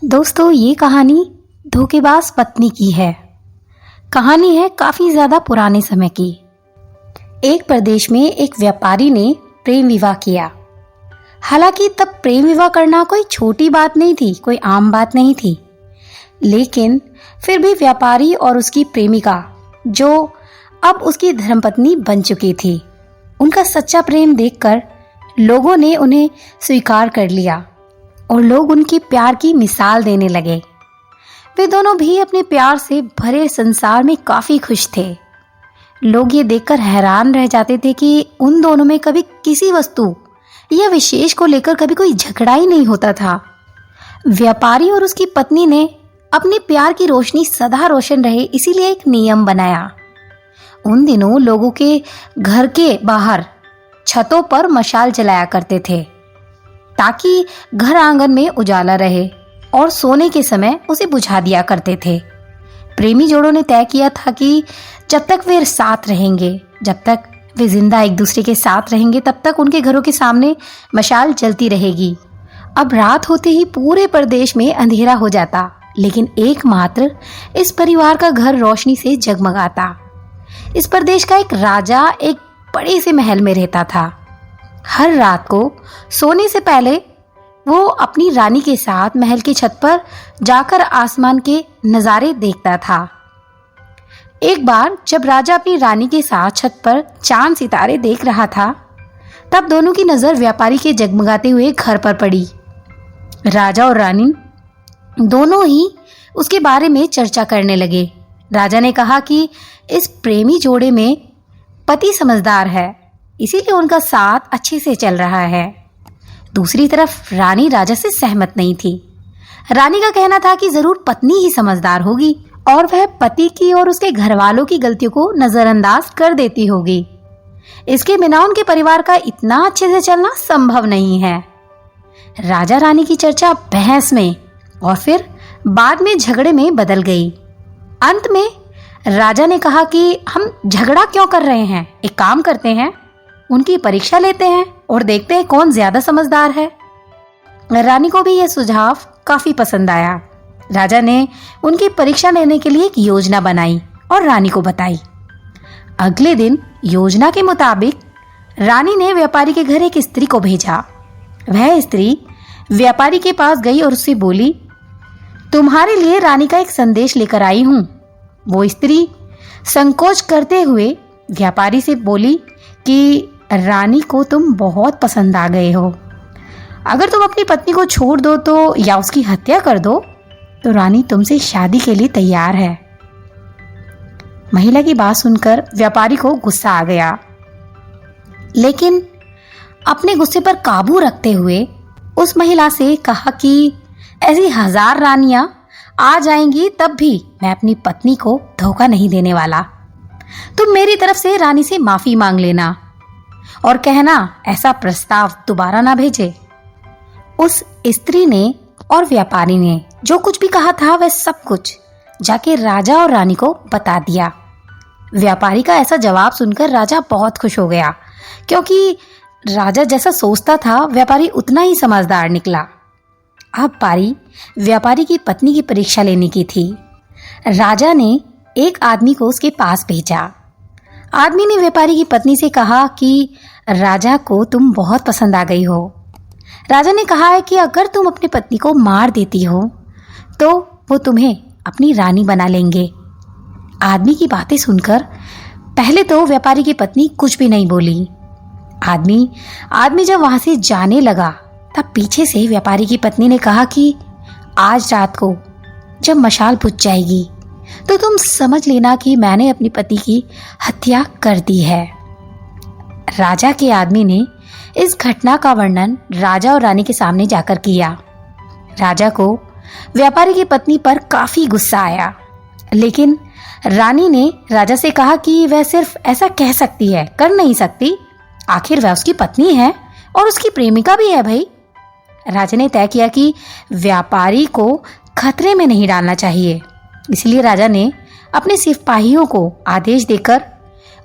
दोस्तों, ये कहानी धोखेबाज पत्नी की है। कहानी है काफी ज्यादा पुराने समय की। एक प्रदेश में एक व्यापारी ने प्रेम विवाह किया। हालांकि तब प्रेम विवाह करना कोई छोटी बात नहीं थी, कोई आम बात नहीं थी। लेकिन फिर भी व्यापारी और उसकी प्रेमिका, जो अब उसकी धर्मपत्नी बन चुकी थी, उनका सच्चा प्रेम देखकर लोगों ने उन्हें स्वीकार कर लिया और लोग उनके प्यार की मिसाल देने लगे। वे दोनों भी अपने प्यार से भरे संसार में काफी खुश थे। लोग ये देखकर हैरान रह जाते थे कि उन दोनों में कभी किसी वस्तु या विशेष को लेकर कभी कोई झगड़ा ही नहीं होता था। व्यापारी और उसकी पत्नी ने अपने प्यार की रोशनी सदा रोशन रहे, इसीलिए एक नियम बनाया। उन दिनों लोगों के घर के बाहर छतों पर मशाल जलाया करते थे ताकि घर आंगन में उजाला रहे, और सोने के समय उसे बुझा दिया करते थे। प्रेमी जोड़ों ने तय किया था कि जब तक वे साथ रहेंगे, जब तक वे जिंदा एक दूसरे के साथ रहेंगे, तब तक उनके घरों के सामने मशाल जलती रहेगी। अब रात होते ही पूरे प्रदेश में अंधेरा हो जाता, लेकिन एकमात्र इस परिवार का घर रोशनी से जगमगाता। इस प्रदेश का एक राजा एक बड़े से महल में रहता था। हर रात को सोने से पहले वो अपनी रानी के साथ महल की छत पर जाकर आसमान के नजारे देखता था। एक बार जब राजा अपनी रानी के साथ छत पर चांद सितारे देख रहा था, तब दोनों की नजर व्यापारी के जगमगाते हुए घर पर पड़ी। राजा और रानी दोनों ही उसके बारे में चर्चा करने लगे। राजा ने कहा कि इस प्रेमी जोड़े में पति समझदार है, इसीलिए उनका साथ अच्छे से चल रहा है। दूसरी तरफ रानी राजा से सहमत नहीं थी। रानी का कहना था कि जरूर पत्नी ही समझदार होगी और वह पति की और उसके घर वालों की गलतियों को नजरअंदाज कर देती होगी। इसके बिना उनके परिवार का इतना अच्छे से चलना संभव नहीं है। राजा रानी की चर्चा बहस में और फिर बाद में झगड़े में बदल गई। अंत में राजा ने कहा कि हम झगड़ा क्यों कर रहे हैं, एक काम करते हैं, उनकी परीक्षा लेते हैं और देखते हैं कौन ज्यादा समझदार है। रानी को भी यह सुझाव काफी पसंद आया। राजा ने उनकी परीक्षा लेने के लिए एक योजना बनाई और रानी को बताई। अगले दिन योजना के मुताबिक रानी ने व्यापारी के घर एक स्त्री को भेजा। वह स्त्री व्यापारी के पास गई और उससे बोली, तुम्हारे लिए रानी का एक संदेश लेकर आई हूं। वो स्त्री संकोच करते हुए व्यापारी से बोली कि रानी को तुम बहुत पसंद आ गए हो। अगर तुम अपनी पत्नी को छोड़ दो तो या उसकी हत्या कर दो तो रानी तुमसे शादी के लिए तैयार है। महिला की बात सुनकर व्यापारी को गुस्सा आ गया, लेकिन अपने गुस्से पर काबू रखते हुए उस महिला से कहा कि ऐसी 1000 रानियां आ जाएंगी तब भी मैं अपनी पत्नी को धोखा नहीं देने वाला। तुम मेरी तरफ से रानी से माफी मांग लेना और कहना ऐसा प्रस्ताव दोबारा ना भेजे। उस स्त्री ने और व्यापारी ने जो कुछ भी कहा था वह सब कुछ जाके राजा और रानी को बता दिया। व्यापारी का ऐसा जवाब सुनकर राजा बहुत खुश हो गया, क्योंकि राजा जैसा सोचता था व्यापारी उतना ही समझदार निकला। अब पारी व्यापारी की पत्नी की परीक्षा लेने की थी। राजा ने एक आदमी को उसके पास भेजा। आदमी ने व्यापारी की पत्नी से कहा कि राजा को तुम बहुत पसंद आ गई हो। राजा ने कहा है कि अगर तुम अपनी पत्नी को मार देती हो तो वो तुम्हें अपनी रानी बना लेंगे। आदमी की बातें सुनकर पहले तो व्यापारी की पत्नी कुछ भी नहीं बोली। आदमी जब वहां से जाने लगा तब पीछे से व्यापारी की पत्नी ने कहा कि आज रात को जब मशाल बुझ जाएगी तो तुम समझ लेना कि मैंने अपनी पति की हत्या कर दी है। राजा के आदमी ने इस घटना का वर्णन राजा और रानी के सामने जाकर किया। राजा को व्यापारी की पत्नी पर काफी गुस्सा आया, लेकिन रानी ने राजा से कहा कि वह सिर्फ ऐसा कह सकती है, कर नहीं सकती। आखिर वह उसकी पत्नी है और उसकी प्रेमिका भी है भाई। राजा ने तय किया कि व्यापारी को खतरे में नहीं डालना चाहिए, इसलिए राजा ने अपने सिपाहियों को आदेश देकर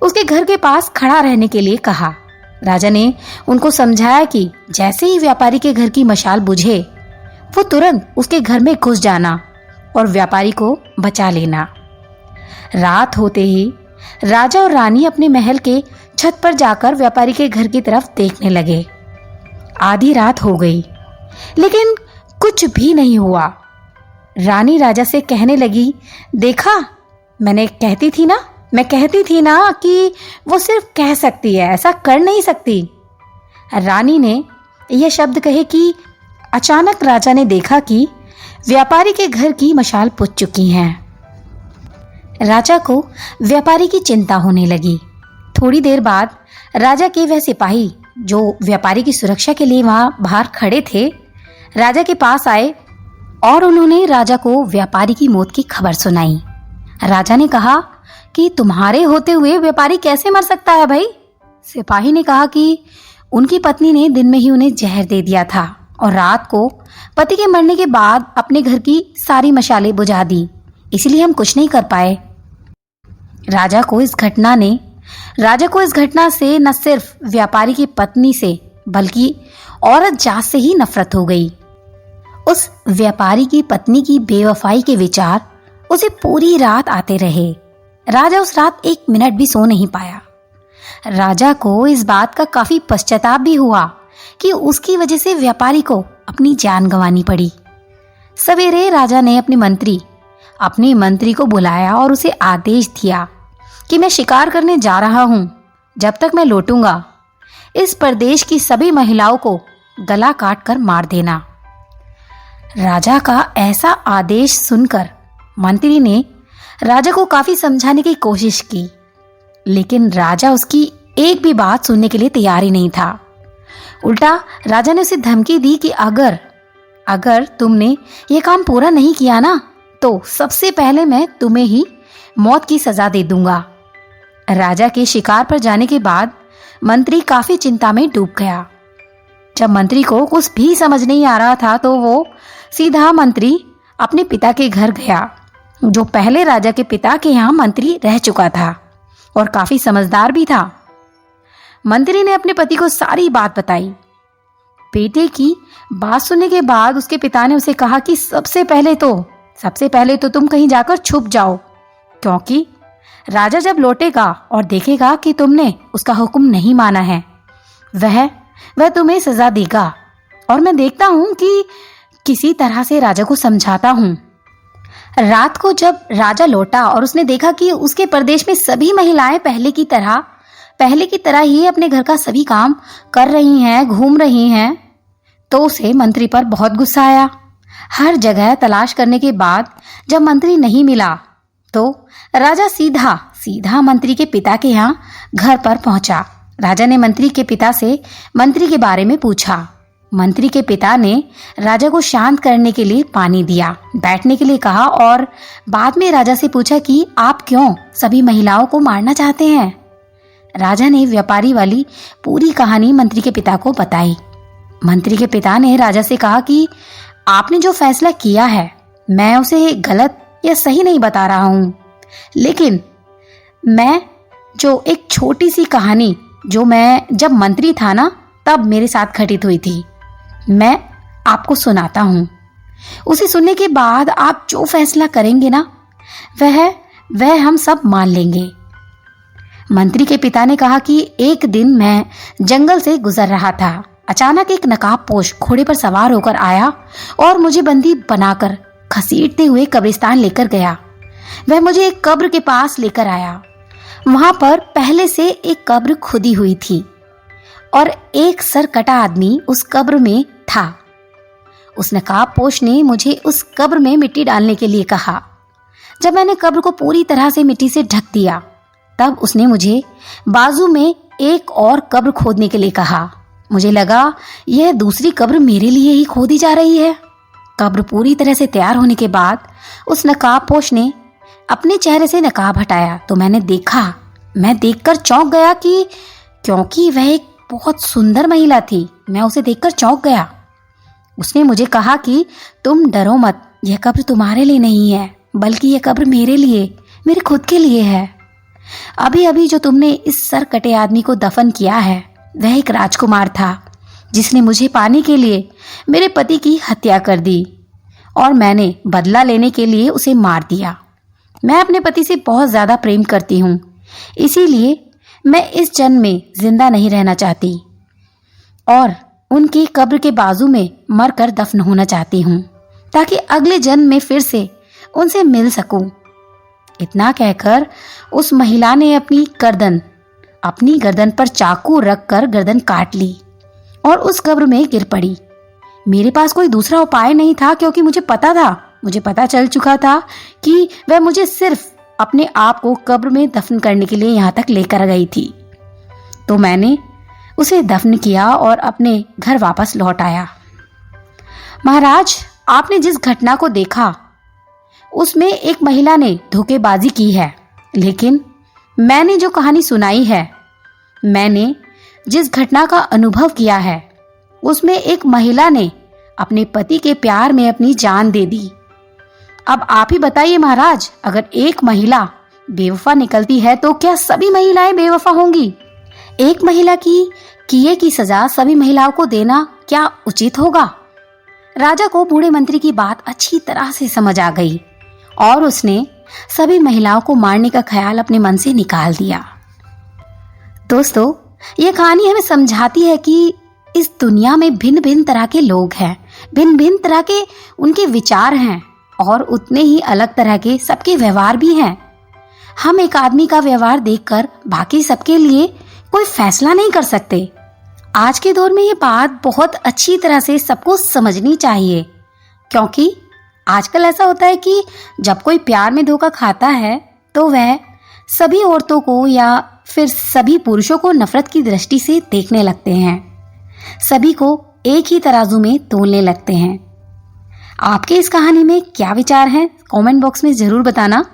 उसके घर के पास खड़ा रहने के लिए कहा। राजा ने उनको समझाया कि जैसे ही व्यापारी के घर की मशाल बुझे वो तुरंत उसके घर में घुस जाना और व्यापारी को बचा लेना। रात होते ही राजा और रानी अपने महल के छत पर जाकर व्यापारी के घर की तरफ देखने लगे। आधी रात हो गई, लेकिन कुछ भी नहीं हुआ। रानी राजा से कहने लगी, देखा, मैं कहती थी ना कि वो सिर्फ कह सकती है, ऐसा कर नहीं सकती। रानी ने यह शब्द कहे कि अचानक राजा ने देखा कि व्यापारी के घर की मशाल बुझ चुकी हैं। राजा को व्यापारी की चिंता होने लगी। थोड़ी देर बाद राजा के वह सिपाही जो व्यापारी की सुरक्षा के लिए वहां बाहर खड़े थे, राजा के पास आए और उन्होंने राजा को व्यापारी की मौत की खबर सुनाई। राजा ने कहा कि तुम्हारे होते हुए व्यापारी कैसे मर सकता है भाई? सिपाही ने कहा कि उनकी पत्नी ने दिन में ही उन्हें जहर दे दिया था और रात को पति के मरने के बाद अपने घर की सारी मशालें बुझा दी, इसलिए हम कुछ नहीं कर पाए। राजा को इस घटना से न सिर्फ व्यापारी की पत्नी से बल्कि औरत जात से ही नफरत हो गई। उस व्यापारी की पत्नी की बेवफाई के विचार उसे पूरी रात आते रहे। राजा उस रात 1 मिनट भी सो नहीं पाया। राजा को इस बात का काफी पश्चाताप भी हुआ कि उसकी वजह से व्यापारी को अपनी जान गंवानी पड़ी। सवेरे राजा ने अपने मंत्री को बुलाया और उसे आदेश दिया कि मैं शिकार करने जा रहा हूं। जब तक मैं लौटूंगा, इस प्रदेश की सभी महिलाओं को गला काट कर मार देना। राजा का ऐसा आदेश सुनकर मंत्री ने राजा को काफी समझाने की कोशिश की, लेकिन राजा उसकी एक भी बात सुनने के लिए तैयार ही नहीं था। उल्टा राजा ने उसे धमकी दी कि अगर तुमने ये काम पूरा नहीं किया ना, तो सबसे पहले मैं तुम्हें ही मौत की सजा दे दूंगा। राजा के शिकार पर जाने के बाद मंत्री काफी चिंता में डूब गया। जब मंत्री को कुछ भी समझ नहीं आ रहा था तो वो सीधा मंत्री अपने पिता के घर गया, जो पहले राजा के पिता के यहाँ मंत्री रह चुका था और काफी समझदार भी था। मंत्री ने अपने पति को सारी बात बताई। बेटे की बात सुनने के बाद उसके पिता ने उसे कहा कि सबसे पहले तो तुम कहीं जाकर छुप जाओ, क्योंकि राजा जब लौटेगा और देखेगा कि तुमने उसका हुक्म नहीं माना है, वह तुम्हें सजा देगा। और मैं देखता हूं कि किसी तरह से राजा को समझाता हूं। रात को जब राजा लौटा और उसने देखा कि उसके प्रदेश में सभी महिलाएं पहले की तरह ही अपने घर का सभी काम कर रही हैं, घूम रही हैं, तो उसे मंत्री पर बहुत गुस्सा आया। हर जगह तलाश करने के बाद जब मंत्री नहीं मिला तो राजा सीधा मंत्री के पिता के यहाँ घर पर पहुंचा। राजा ने मंत्री के पिता से मंत्री के बारे में पूछा। मंत्री के पिता ने राजा को शांत करने के लिए पानी दिया, बैठने के लिए कहा और बाद में राजा से पूछा कि आप क्यों सभी महिलाओं को मारना चाहते हैं। राजा ने व्यापारी वाली पूरी कहानी मंत्री के पिता को बताई। मंत्री के पिता ने राजा से कहा कि आपने जो फैसला किया है, मैं उसे गलत या सही नहीं बता रहा हूं, लेकिन मैं जो एक छोटी सी कहानी जो मैं जब मंत्री था ना तब मेरे साथ घटित हुई थी, मैं आपको सुनाता हूं। उसे सुनने के बाद आप जो फैसला करेंगे ना वह हम सब मान लेंगे। मंत्री के पिता ने कहा कि एक दिन मैं जंगल से गुजर रहा था। अचानक एक नकाबपोश घोड़े पर सवार होकर आया और मुझे बंदी बनाकर घसीटते हुए कब्रिस्तान लेकर गया। वह मुझे एक कब्र के पास लेकर आया। वहां पर पहले से एक कब्र खुदी हुई थी और एक सर कटा आदमी उस कब्र में था। उस नकाबपोश ने मुझे उस कब्र में मिट्टी डालने के लिए कहा। जब मैंने कब्र को पूरी तरह से मिट्टी से ढक दिया, तब उसने मुझे बाजू में एक और कब्र खोदने के लिए कहा। मुझे लगा यह दूसरी कब्र मेरे लिए ही खोदी जा रही है। कब्र पूरी तरह से तैयार होने के बाद उस नकाबपोश ने अपने चेहरे से नकाब हटाया तो मैं देखकर चौंक गया क्योंकि वह एक बहुत सुंदर महिला थी। मैं उसे देखकर चौंक गया। उसने मुझे कहा कि तुम डरो मत, यह कब्र तुम्हारे लिए नहीं है, बल्कि यह कब्र मेरे लिए, मेरे खुद के लिए है। अभी अभी जो तुमने इस सर कटे आदमी को दफन किया है, वह एक राजकुमार था। जिसने मुझे पाने के लिए मेरे पति की हत्या कर दी और मैंने बदला लेने के लिए उसे मार दिया। मैं अपने पति से बहुत ज़्यादा प्रेम करती हूँ, इसीलिए मैं इस जन्म में जिंदा नहीं रहना चाहती और उनकी कब्र के बाजू में मरकर दफन होना चाहती हूँ, ताकि अगले जन्म में फिर से उनसे मिल सकूं। इतना कहकर उस महिला ने अपनी गर्दन पर चाकू रखकर गर्दन काट ली और उस कब्र में गिर पड़ी। मेरे पास कोई दूसरा उपाय नहीं था, क्योंकि मुझे पता चल चुका था कि वह मुझे सिर्फ अपने आप को कब्र में दफन करने के लिए यहाँ तक लेकर गई थी। तो मैंने उसे दफन किया और अपने घर वापस लौट आया। महाराज, आपने जिस घटना को देखा उसमें एक महिला ने धोखेबाजी की है, लेकिन मैंने जो कहानी सुनाई है, मैंने जिस घटना का अनुभव किया है, उसमें एक महिला ने अपने पति के प्यार में अपनी जान दे दी। अब आप ही बताइए महाराज, अगर एक महिला बेवफा निकलती है तो क्या सभी महिलाएं बेवफा होंगी? एक महिला की किए की सजा सभी महिलाओं को देना क्या उचित होगा? राजा को बूढ़े मंत्री की बात अच्छी तरह से समझ आ गई और उसने सभी महिलाओं को मारने का ख्याल अपने मन से निकाल दिया। दोस्तों, ये कहानी हमें समझाती है कि इस दुनिया में भिन्न भिन्न तरह के लोग हैं, भिन्न भिन्न तरह के उनके विचार हैं और उतने ही अलग तरह के सबके व्यवहार भी हैं। हम एक आदमी का व्यवहार देखकर बाकी सबके लिए कोई फैसला नहीं कर सकते। आज के दौर में ये बात बहुत अच्छी तरह से सबको समझनी चाहिए, क्योंकि आजकल ऐसा होता है कि जब कोई प्यार में धोखा खाता है तो वह सभी औरतों को या फिर सभी पुरुषों को नफरत की दृष्टि से देखने लगते हैं, सभी को एक ही तराजू में तोलने लगते हैं। आपके इस कहानी में क्या विचार हैं? कमेंट बॉक्स में जरूर बताना।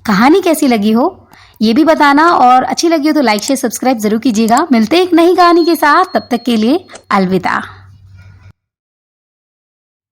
कहानी कैसी लगी हो ये भी बताना, और अच्छी लगी हो तो लाइक शेयर सब्सक्राइब जरूर कीजिएगा। मिलते हैं एक नई कहानी के साथ, तब तक के लिए अलविदा।